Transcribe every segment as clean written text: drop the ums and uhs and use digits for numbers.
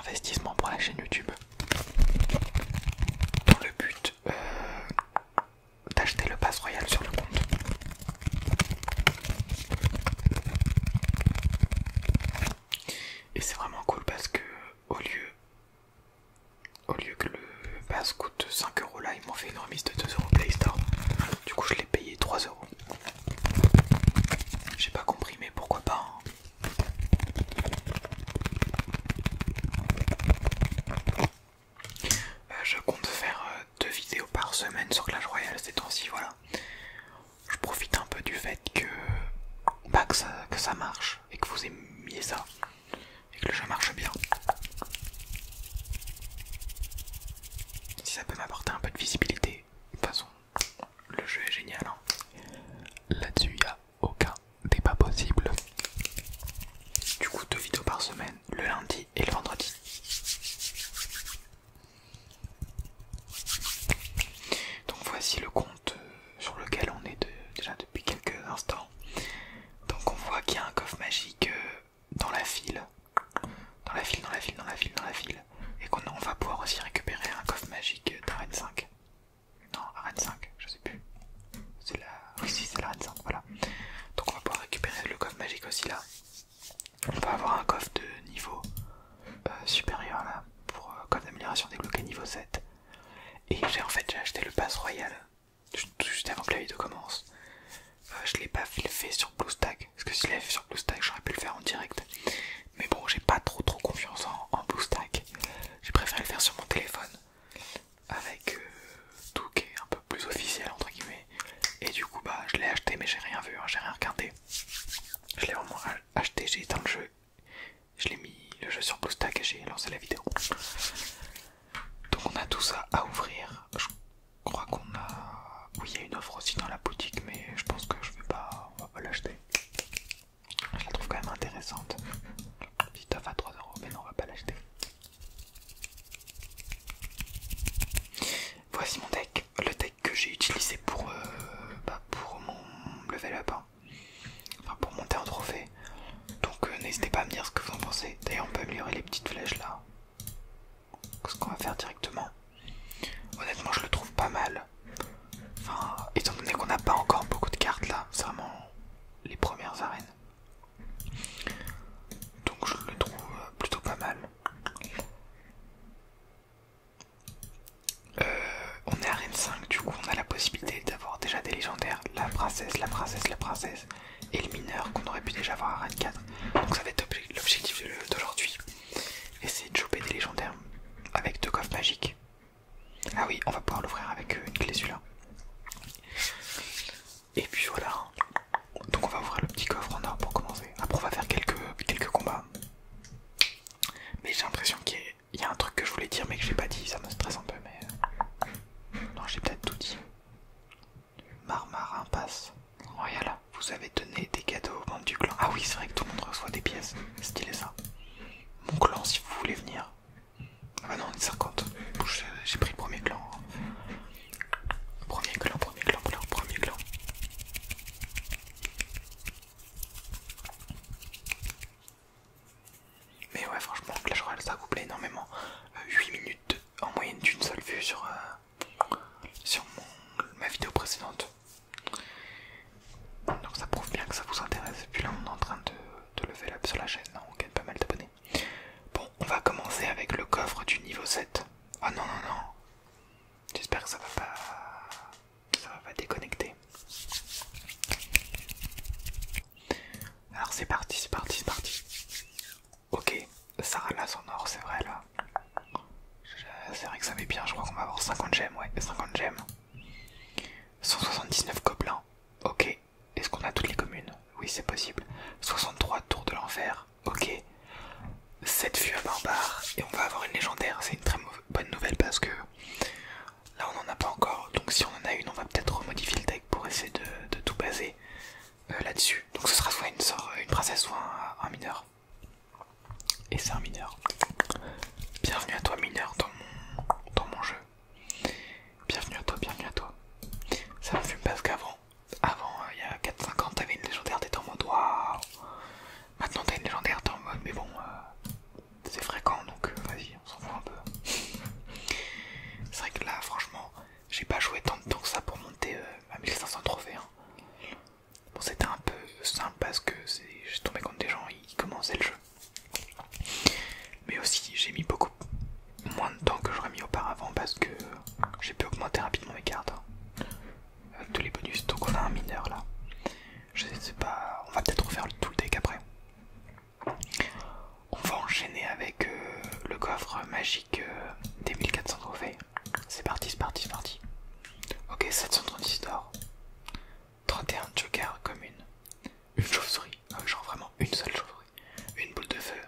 investissement pour la chaîne YouTube. Dans le but d'acheter le pass royal sur le compte. Et c'est vraiment cool parce que au lieu que le pass coûte 5 € là, ils m'ont fait une remise de 2 € Play Store. Du coup je l'ai payé 3 €. J'ai pas compris mais pourquoi pas hein. Je compte faire 2 vidéos par semaine sur Clash Royale ces temps-ci, voilà. Je profite un peu du fait que, bah, que ça marche et que vous aimiez ça et que le jeu marche bien. Si ça peut m'apporter un peu de visibilité, de toute façon, le jeu est génial. Hein. Là-dessus, il n'y a aucun débat possible. Du coup, 2 vidéos par semaine, le lundi et le vendredi. Donc voici le compte sur lequel on est déjà depuis quelques instants. Donc on voit qu'il y a un coffre magique dans la file. Dans la file. Et qu'on va pouvoir aussi récupérer un coffre magique d'arène 5. Non, arène 5, je sais plus. C'est la... Oui, si, c'est l'arène 5, voilà. Donc on va pouvoir récupérer le coffre magique aussi là. On va avoir un coffre de niveau supérieur là, pour coffre d'amélioration débloqué niveau 7. Et j'ai acheté le pass royal juste avant que la vidéo commence. Je l'ai pas fait sur BlueStack, parce que si je l'avais fait sur BlueStack j'aurais pu le faire en direct. Mais bon, j'ai pas trop confiance en BlueStack. J'ai préféré le faire sur mon téléphone avec tout qui est un peu plus officiel entre guillemets. Et du coup bah je l'ai acheté mais j'ai rien vu, hein, j'ai rien regardé. Je l'ai vraiment acheté, j'ai éteint le jeu. Je l'ai mis le jeu sur BlueStack et j'ai lancé la vidéo. Donc on a tout ça à ouvrir. Je crois qu'on a... Oui, il y a une offre aussi dans la boutique mais je pense que on va pas l'acheter. Je la trouve quand même intéressante. Petite offre à 3 € mais non, on va pas l'acheter. Voici mon deck. Le deck que j'ai utilisé pour mon level up. Hein. Enfin pour monter en trophée. Donc n'hésitez pas à me dire ce que vous en pensez. D'ailleurs on peut améliorer les petites flèches là. Ce qu'on va faire directement. Honnêtement je le trouve pas mal. Enfin, étant donné qu'on n'a pas encore beaucoup de cartes là, c'est vraiment les premières arènes. Donc je le trouve plutôt pas mal. On est arène 5, du coup on a la possibilité d'avoir déjà des légendaires, la princesse, et le mineur qu'on aurait pu déjà avoir à arène 4. Donc ça va être l'objectif d'aujourd'hui. Essayer de choper des légendaires avec 2 coffres magiques. Ah oui, on va pouvoir l'ouvrir avec une clé celui-là. Et puis voilà. Donc on va ouvrir le petit coffre en or pour commencer. Après on va faire quelques combats. Mais j'ai l'impression qu'il y a un truc que je voulais dire mais que j'ai pas dit, ça me stresse un peu mais... Non, j'ai peut-être tout dit. Marmarin passe. Royal, vous avez donné des cadeaux aux membres du clan. Ah oui, c'est vrai que tout le monde reçoit des pièces. Stylé ça. Mon clan si vous voulez venir. Ah bah non, on est 50. J'ai pris le premier clan. Premier clan. Mais ouais, franchement, Clash Royale ça vous plaît énormément. 8 minutes en moyenne d'une seule vue sur ma vidéo précédente. Donc ça prouve bien que ça vous intéresse. Et puis là on est en train de level up sur la chaîne, on gagne pas mal d'abonnés. Bon, on va commencer avec le coffre du niveau 7. Ah non. J'espère que ça va pas déconnecter. Alors c'est parti. Ok, ça ralasse en or, c'est vrai là. C'est vrai que ça met bien, je crois qu'on va avoir 50 gemmes, ouais, 50 gemmes. 179 gobelins, ok. Est-ce qu'on a toutes les communes? Oui, c'est possible. 63 tours de l'enfer, ok. 7 fûts à barbare, et on va avoir une légendaire, c'est une très bonne nouvelle parce que là on n'en a pas encore. Donc si on en a une, on va peut-être remodifier le deck pour essayer de tout baser là-dessus. Donc ce sera soit une princesse, soit un mineur. Et c'est un mineur. Bienvenue à toi mineur dans mon jeu. Bienvenue à toi. Ça me fume parce qu'avant, il y a 4-5 ans, t'avais une légendaire, t'étais en mode waouh. Maintenant t'as une légendaire, t'es en mode mais bon, c'est fréquent donc vas-y. magique des 1400 trophées. C'est parti, c'est parti, c'est parti. Ok, 736 d'or. 31 jokers communes. Une chauve-souris. Genre vraiment une seule chauve-souris. Une boule de feu.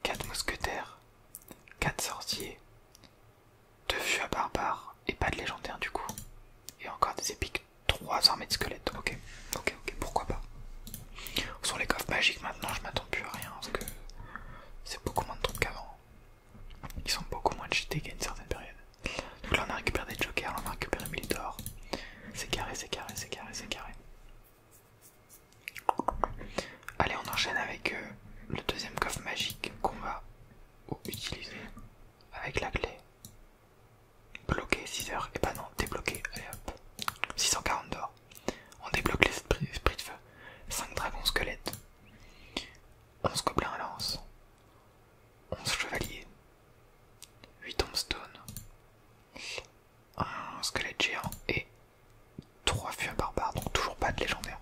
4 mousquetaires. 4 sorciers. 2 fûts à barbares. Et pas de légendaire du coup. Et encore des épiques. 3 armées de squelettes. Ok, ok, ok, pourquoi pas. Sur les coffres magiques maintenant je m'attends plus à rien parce que c'est beaucoup moins de trucs qu'avant. Ils sont beaucoup moins cheatés qu'à une certaine période. Donc là on a récupéré des jokers, on a récupéré 1000 d'or. C'est carré, c'est carré, c'est carré, c'est carré. Allez, on enchaîne avec le deuxième coffre magique qu'on va utiliser avec la clé. Bloquer 6 heures, et bah non, débloquer, allez hop. 640 d'or. On débloque l'esprit de feu. 5 dragons squelettes. 11 gobelins à lance. 11 chevaliers. 8 tombstones. Un squelette géant et 3 fûts à barbares, donc toujours pas de légendaire.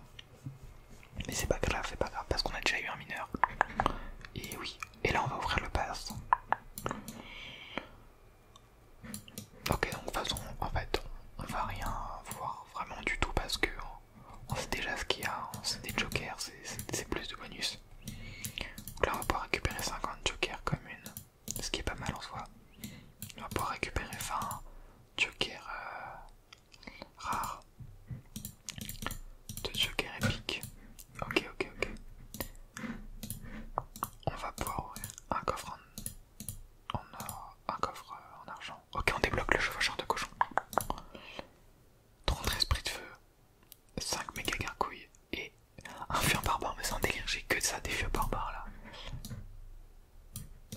Mais c'est pas grave, parce qu'on a déjà eu un mineur. Et oui, et là on va ouvrir le pass. Ok, donc de toute façon, en fait, on va rien voir vraiment du tout parce que on sait déjà ce qu'il y a, on sait des jokers, c'est plus de bonus. Donc là on va pouvoir récupérer 50 jokers communes, ce qui est pas mal en soi. On va pouvoir récupérer 20 jokers rares. 2 jokers épiques. Ok, ok, ok. On va pouvoir ouvrir un coffre en or, un coffre en argent. Ok, on débloque le chevaucheur de cochon. 30 esprits de feu, 5 méga gargouilles et un fût barbare. Mais c'est un délire, j'ai que ça, des fûts barbares là.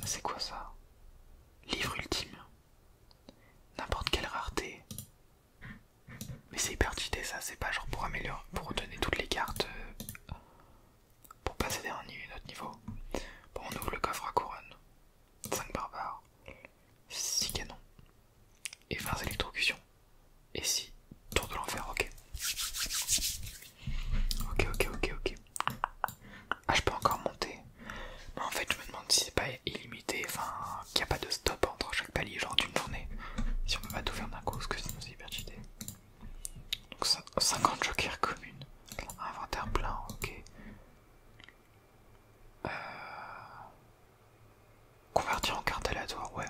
C'est quoi ça? Livre ultime. N'importe quelle rareté. Mais c'est hyper cheaté ça, c'est pas genre pour améliorer, pour donner toutes les cartes pour passer d'un autre niveau. Bon, on ouvre le coffre à couronne. 5 barbares, 6 canons et 20 électrocutions. Et 6 tours de l'enfer, ok. Ok, ok, ok, ok. Ah, je peux encore monter. Mais en fait, je me demande si c'est pas illimité, enfin, qu'il n'y a pas de stop entre chaque palier, genre d'une journée. Si on peut pas tout faire d'un coup, parce que sinon c'est hyper cheaté. Donc 50 jokers communes. Inventaire plein, ok. Convertir en carte aléatoire, ouais.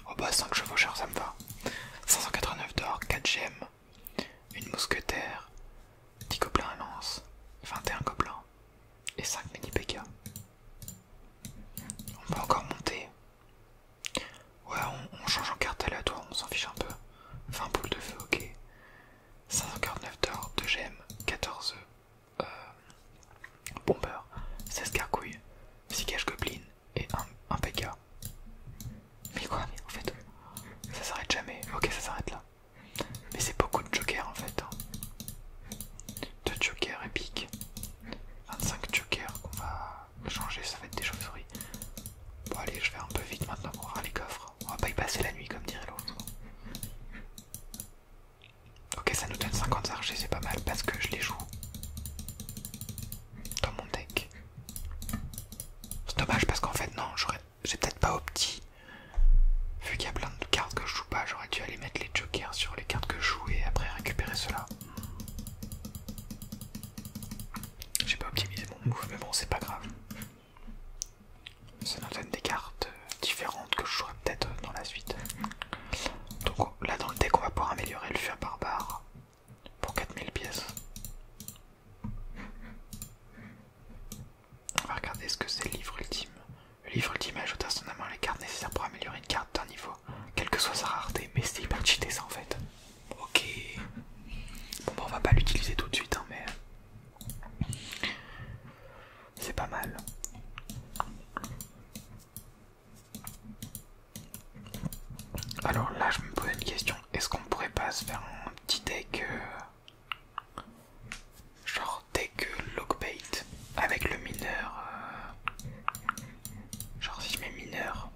Oh bah 5 chevaucheurs, ça me va. 589 d'or, 4 gemmes, une mousquetaire, 10 gobelins à lance, 21 gobelins et 5 mini PK. On peut encore monter. Ouais, on change en carte aléatoire, on s'en fiche un peu. 20 boules de feu, ok. 549 d'or, 2 gemmes, 14 bombeurs, 16 gargouilles, 6 caches gobelins et un PK. Mais quoi, mais en fait, ça s'arrête jamais. Ok, ça s'arrête là. Mais c'est beaucoup de jokers en fait. 2 jokers épiques. 25 jokers qu'on va changer, ça va être des chauves-souris. Bon allez, je vais un peu vite maintenant pour voir les coffres. On va pas y passer la nuit comme dirait l'autre. Ok, ça nous donne 50 archers, c'est pas mal parce que je les joue dans mon deck. C'est dommage parce qu'en fait non, j'ai peut-être pas opti. Vu qu'il y a plein de cartes que je joue pas, j'aurais dû aller mettre les jokers sur les cartes que je joue et après récupérer cela. J'ai pas optimisé mon move, mais bon, c'est pas grave. Ça nous donne des cartes différentes que je jouerai peut-être dans la suite. Donc là, dans le deck, on va pouvoir améliorer le fût barbare pour 4000 pièces. On va regarder ce que c'est le livre ultime. Le livre ultime ajoute instantanément les cartes nécessaires pour améliorer une carte d'un niveau, quelle que soit sa rareté, mais c'est hyper cheaté ça en fait. Ok. Bon bah on va pas l'utiliser tout de suite hein, mais c'est pas mal. Alors là je me pose une question, est-ce qu'on pourrait pas se faire un petit deck genre deck lockbait avec le mineur genre si je mets mineur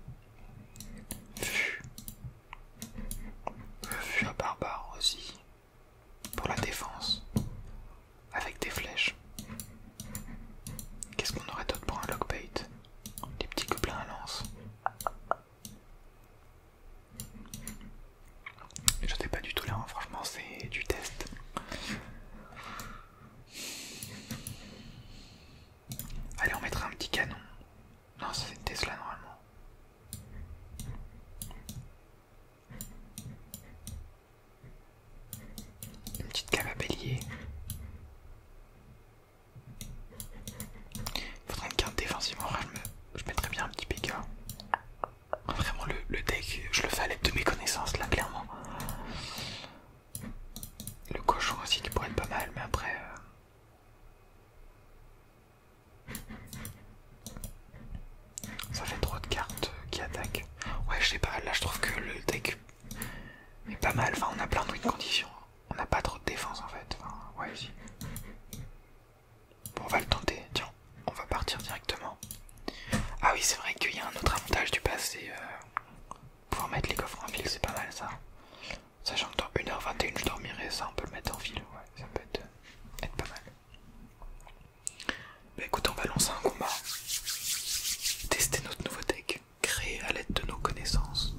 fût à barbare aussi pour la défense avec des flèches. Qu'est-ce qu'on aurait d'autre pour un lockbait? Des petits gobelins à lance. pas mal, enfin on a plein de win conditions. On n'a pas trop de défense en fait. Enfin, ouais, si. Bon, on va le tenter, tiens, on va partir directement. Ah oui, c'est vrai qu'il y a un autre avantage du pass, c'est pouvoir mettre les coffres en fil, c'est pas mal ça. Sachant que dans 1h21 je dormirai, ça on peut le mettre en fil, ouais, ça peut être pas mal. Bah écoute, on va lancer un combat. Tester notre nouveau deck, créé à l'aide de nos connaissances.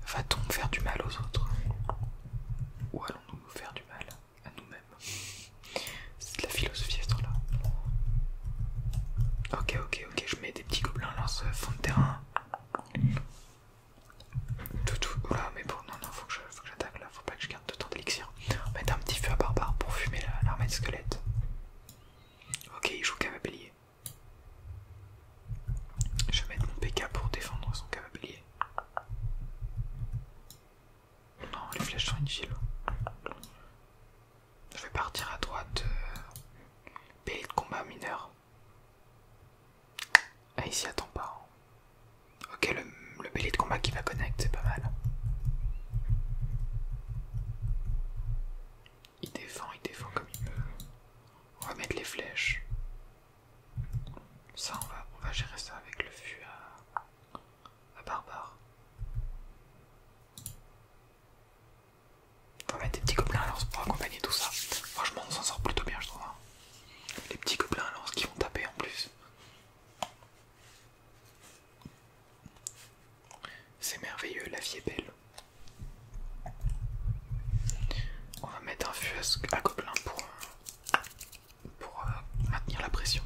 Va-t-on faire du mal aux autres? Ou allons-nous nous faire du mal à nous-mêmes? C'est de la philosophie ce truc-là. Ok, je mets des petits gobelins lance fond de terrain. Oula, mais bon, non, faut que j'attaque là, faut pas que je garde de temps d'élixir. On va mettre un petit feu à barbare pour fumer l'armée de squelettes. Ok, il joue cavabellier. Je vais mettre mon PK pour défendre son cavabellier. Non, les flèches sont inutiles. Je vais partir à droite. Pélé de combat mineur. Ah, il s'y attend pas. Ok, le pélé de combat qui va connect, c'est pas mal. Il défend comme il peut. On va mettre les flèches. Ça, on va gérer ça avec le fût à barbare. On va mettre des petits gobelins à lance pour accompagner tout ça. Franchement, on s'en sort plutôt bien, je trouve. Les petits gobelins à lance qui vont taper en plus. C'est merveilleux, la vie est belle. On va mettre un fût à gobelin pour maintenir la pression.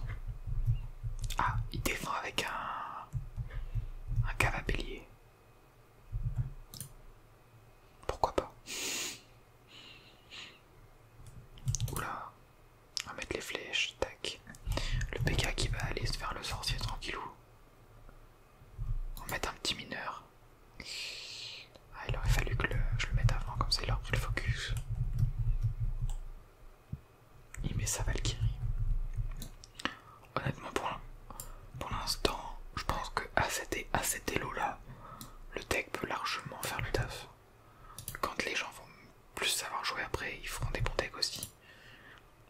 Ah, il défend avec un cavabellier. Pourquoi pas? Oula, on va mettre les flèches, tac. Le PK qui va aller se faire le sorcier tranquillou. On va mettre un petit mineur. Ah, il aurait fallu que je le mette avant, comme ça il aurait pris le focus. Il met sa Valkyrie. Honnêtement, pour l'instant, je pense que à cet elo là, le deck peut largement faire le taf. Quand les gens vont plus savoir jouer après, ils feront des bons decks aussi.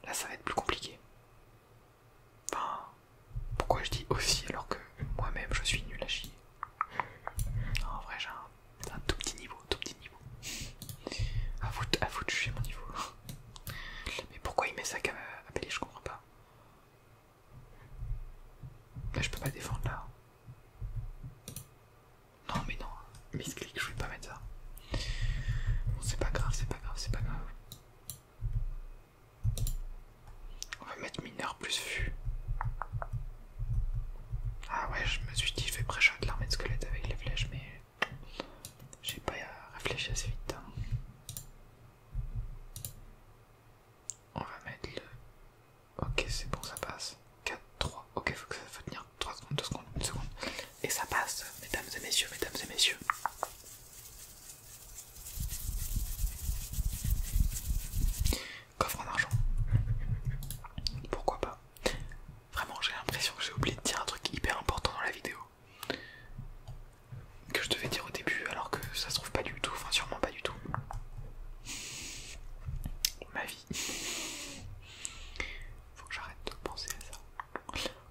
Là, ça va être plus compliqué. Enfin, pourquoi je dis aussi alors que moi-même je suis nul à chier? Non, en vrai, j'ai un tout petit niveau, À vous de juger mon niveau. Mais pourquoi il met ça qu'à appeler, je comprends pas. Là, je peux pas défendre là. Non, mais non, misclick, je vais pas mettre ça. Bon, c'est pas grave. On va mettre mineur plus fût. Ah ouais, je me suis dit, je vais pré-shot l'armée de squelette avec les flèches, mais j'ai pas réfléchi assez vite. Hein. On va mettre le... Ok, c'est bon, ça passe. 4, 3. Ok, faut tenir 3 secondes, 2 secondes, 1 seconde. Et ça passe, mesdames et messieurs. Coffre en argent. Pourquoi pas? Vraiment, j'ai l'impression que j'ai oublié de dire un truc hyper important dans la vidéo. Que je devais dire au début, alors que ça se trouve pas du tout. Enfin, sûrement pas du tout. Ma vie. Faut que j'arrête de penser à ça.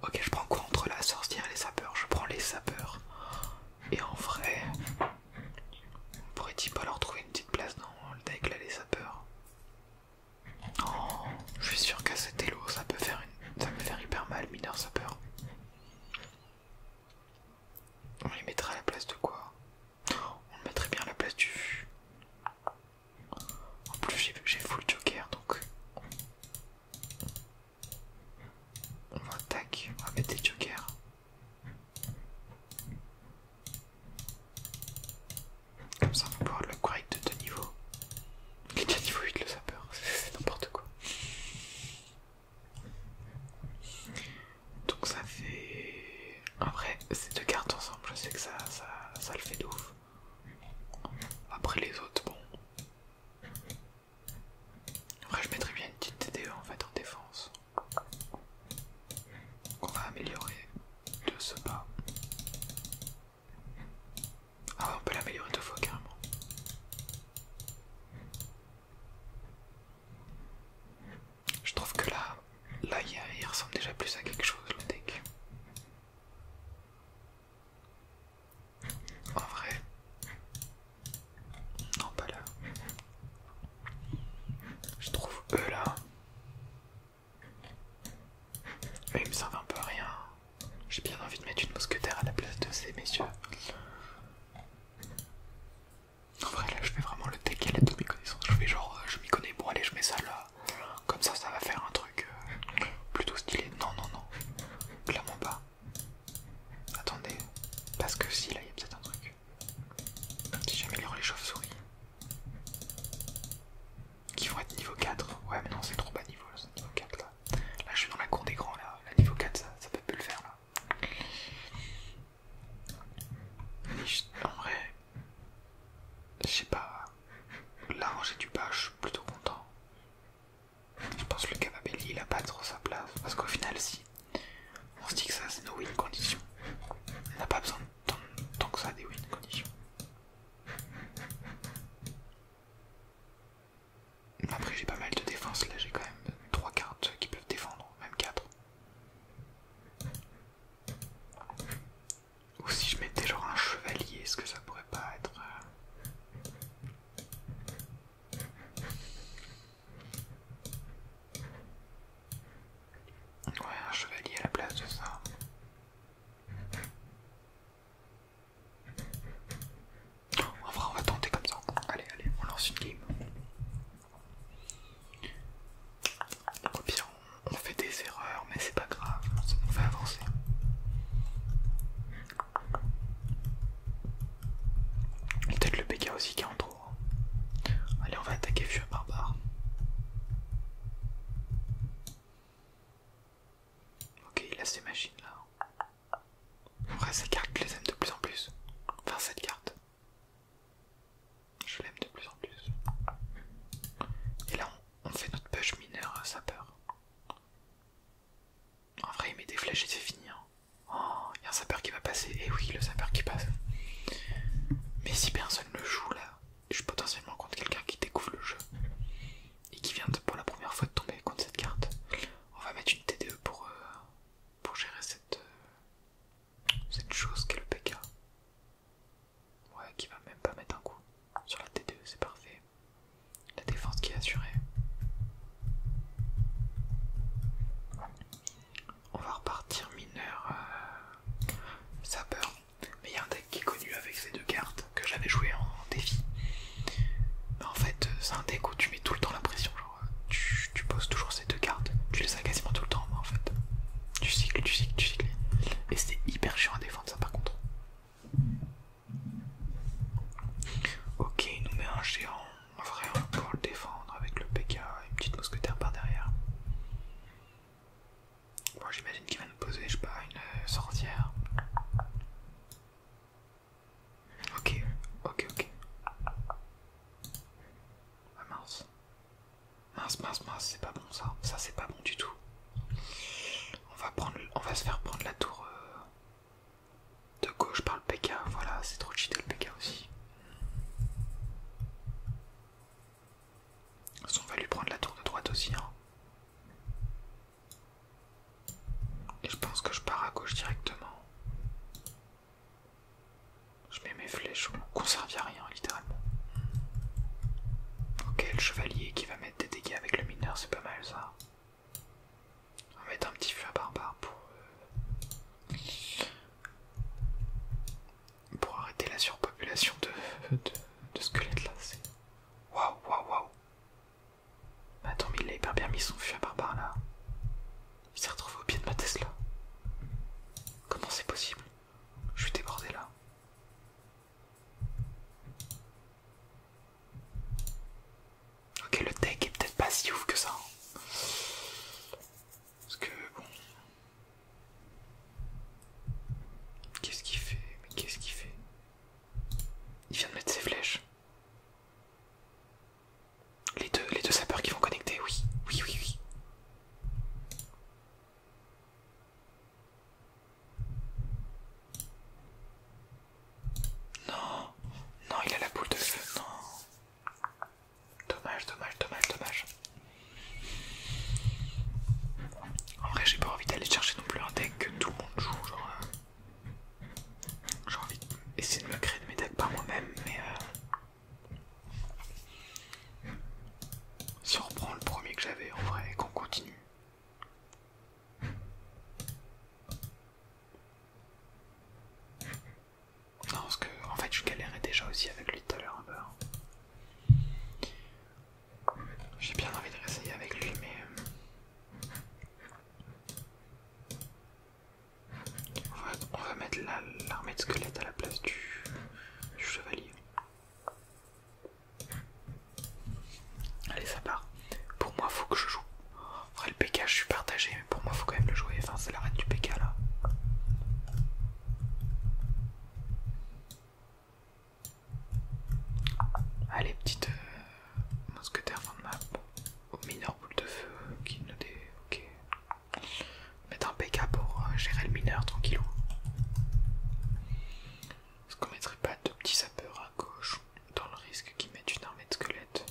Ok, je prends quoi entre la sorcière et les sapeurs? Je prends les sapeurs. Et en vrai, on pourrait-il pas leur trouver une petite place dans le deck là, les sapeurs? Oh, je suis sûr qu'à cet elo, ça peut faire hyper mal, mineur sapeur. On les mettra à la place de quoi? On le mettrait bien à la place du fût. En plus, j'ai full joker, donc on va mettre des jokers. Comme ça, on va pouvoir le upgrade de 2 niveaux. Il est déjà niveau 8 le sapeur, c'est n'importe quoi. Donc ça fait... Après, ces 2 cartes ensemble, je sais que ça le fait de ouf. Après les autres, bon... Après je mettrais bien une petite TDE en fait en défense. On va améliorer de ce pas. Ah ouais, on peut l'améliorer 2 fois. Parce que si, là, il y a peut-être un truc. Si j'améliore les chauves-souris. Qui vont être niveau 4. Ouais, mais non, c'est trop bas niveau, là, c'est niveau 4, là. Là, je suis dans la cour des grands, là. La niveau 4, ça peut plus le faire, là. Mais en vrai, je sais pas. La rangée du bas, je suis plutôt content. Je pense que le Cavabelli, il a pas trop sa place. Parce qu'au final, si on se dit que ça, c'est nos win conditions. On n'a pas besoin tant que ça des win conditions. Après, j'ai pas mal de défense. Là, j'ai quand même 3 cartes qui peuvent défendre, même 4. Ou si je mettais genre un chevalier, est-ce que ça pourrait pas être... Ouais, un chevalier à la place de ça. En vrai, on va tenter comme ça. Allez, allez, on lance une game. Au pire, on fait des erreurs, mais c'est pas grave, ça nous fait avancer. Peut-être le PK aussi qui est en trop. Allez, on va attaquer Vieux Barbare. Ok, il a ces machines là. En vrai, ces cartes, je les aime de plus en plus. Enfin, cette carte. Je l'aime de plus en plus. Et là, on fait notre push mineur sapeur. En vrai, il met des flèches et c'est fini. Hein. Oh, il y a un sapeur qui va passer. Et oui, le sapeur qui passe. Mais si personne le joue là, je suis potentiellement contre quelqu'un qui découvre le jeu et qui vient pour la première fois de tomber contre cette carte. On va mettre une TDE pour gérer cette chose qu'est le PK. Ouais, qui va même pas mettre un coup sur la TDE, c'est parfait. La défense qui est assurée. On va repartir mineur sapeur. Mais il y a un deck qui est connu avec ces deux cartes que j'avais joué en défi. Mais en fait, c'est un deck où tu mets tout le temps la pression. Genre, tu poses toujours ces deux cartes. Tu les as quasiment tout le temps, en fait. Tu cycles, tu cycles, tu cycles. Et c'était hyper chiant à défendre ça par contre. Ok, il nous met un géant. En vrai, on va pouvoir le défendre avec le PK et une petite mousquetaire par derrière. Bon, j'imagine qu'il va nous poser, je sais pas, une sorcière. Ok, ok, ok. Ah mince. Mince, mince, mince, c'est pas bon ça. Ça, c'est pas bon du tout. On va se faire prendre la tour de gauche par le PK. Voilà, c'est trop cheaté le PK aussi. On va lui prendre la tour de droite aussi. Hein. Et je pense que je pars à gauche directement. Je mets mes flèches qu'on servait à rien littéralement. Ok, le chevalier qui va mettre des dégâts avec le mineur, c'est pas mal ça. On va mettre un petit feu à barbare pour arrêter la surpopulation de squelettes là. Waouh, waouh, waouh. Mais attends, mais il a hyper bien mis son feu à barbare là. Il s'est retrouvé au pied de ma Tesla. Comment c'est possible? Je suis débordé là. Ok, le deck est peut-être pas si ouf que ça. Parce que bon. Qu'est-ce qu'il fait? Mais qu'est-ce qu'il fait? Il vient de mettre ses flèches. Les deux sapeurs qui vont connecter, oui. Oui, oui, oui. Non. Non, il a la boule de feu, non. Dommage, dommage, dommage, dommage. En vrai, j'ai pas envie d'aller chercher non plus un deck que tout le monde joue, genre... j'ai envie d'essayer de me créer de mes decks par moi-même, mais... si on reprend le premier que j'avais, en vrai, et qu'on continue... Non, parce que, en fait, je galérais déjà aussi avec lui tout à l'heure un peu. J'ai bien envie de réessayer avec lui, mais... on va mettre l'armée mettre squelette à la place du chevalier. Allez, ça part. Pour moi, faut que je joue. Après, le PK, je suis partagé, mais pour moi, faut quand même le jouer. Enfin, c'est la reine du PK là. Allez, petite mousquetaire fin de map. Au mineur boule de feu qui nous dé. Ok. Mettre un PK pour gérer le mineur tranquillou. Est-ce qu'on mettrait pas deux petits sapeurs à gauche dans le risque qu'ils mettent une armée de squelettes?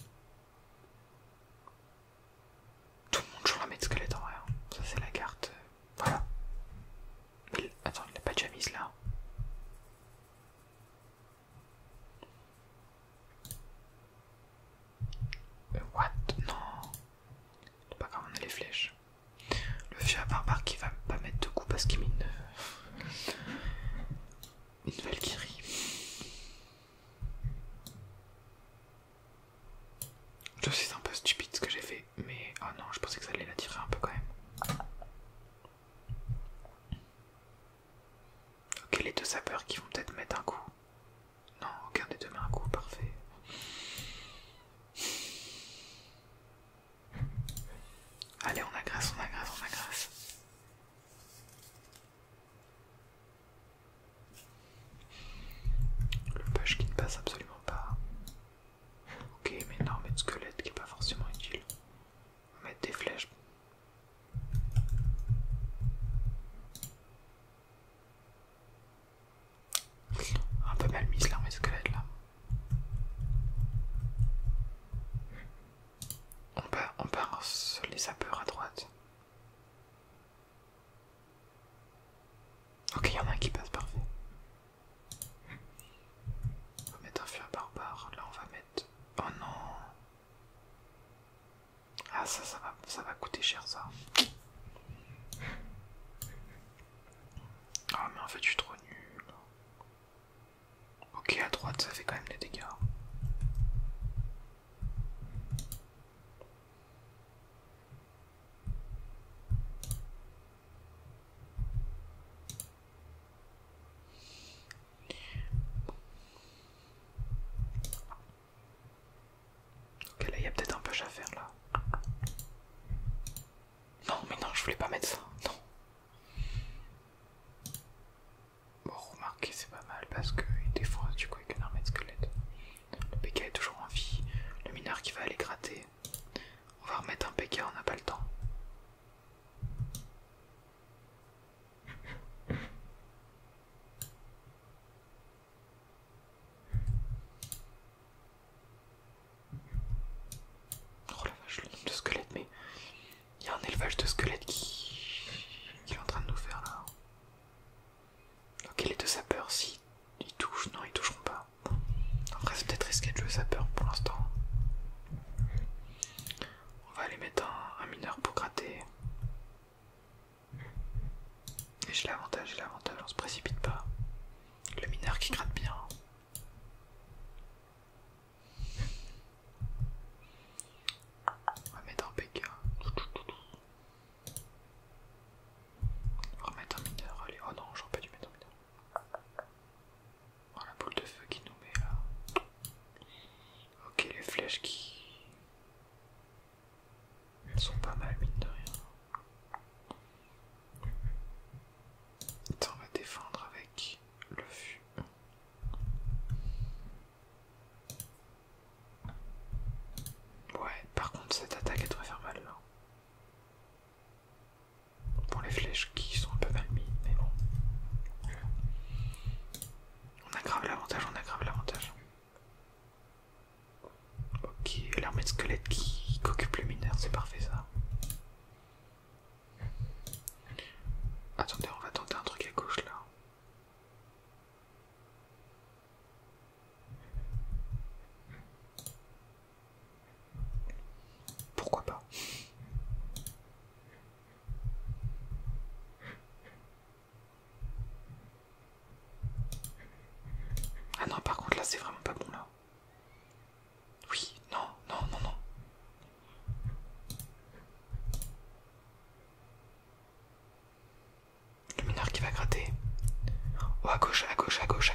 Tout le monde joue l'armée de squelettes en vrai. Hein. Ça c'est la carte. Voilà. Mais attends, il n'a pas déjà mise là. What? Non. C'est pas grave, on a les flèches. Le vieux barbare qui va pas mettre de coups parce qu'il met une Valkyrie. Je sais, c'est un peu stupide ce que j'ai fait, mais oh non, je pensais que ça allait la tirer un peu quand même. Ok, les deux sapeurs qui vont peut-être mettre un coup. Non, aucun des deux met un coup, parfait. Allez, on agresse, on agresse, on agresse. Le push qui ne passe absolument pas. Ok, mais une armée de squelette qui est pas forcément utile. On va mettre des flèches. Un peu mal mise l'armée de squelette là. On part les sapeurs à droite. Ok, il y en a un qui passe, parfait. On va mettre un feu à barbare. Là, on va mettre. Oh non! Ah, ça va coûter cher ça. Ah, mais en fait, je suis trop nul. Ok, à droite, ça fait quand même des dégâts. Ok, là, il y a peut-être un push à faire là. Non, mais non, je voulais pas mettre ça. Non. Bon, remarquez, c'est pas mal parce que des fois, du coup, avec une armée de squelette, le PK est toujours en vie. Le mineur qui va aller gratter. On va remettre un PK, on n'a pas le temps. Oh la vache, le nombre de squelettes, mais il y a un élevage de squelettes qui est en train de nous faire là. Ok, les deux sapeurs, si ils touchent, non, ils toucheront pas. Après, c'est peut-être risqué de jouer sapeur pour l'instant. On va aller mettre un mineur pour gratter. Et j'ai l'avantage, on se précipite pas. Le mineur qui gratte bien. On va mettre un PK. On va remettre un mineur, allez. Oh non, j'aurais pas dû mettre un mineur. Oh, la boule de feu qui nous met là. Ok, les flèches qui sont pas mal, mine de rien. Attends, on va défendre avec le fût. Ouais, par contre, cette attaque elle devrait faire mal là. Pour les flèches qui sont un peu mal mises, mais bon. On aggrave l'avantage, on aggrave l'avantage. Ok, l'armée de squelette qui occupe le mineur, c'est parfait ça. Attendez, on va tenter un truc à gauche là. Pourquoi pas? Ah non, par contre là c'est vraiment pas bon là. Oui, non, non, non, non. Le mineur qui va gratter. Oh, à gauche, gauche, à gauche, à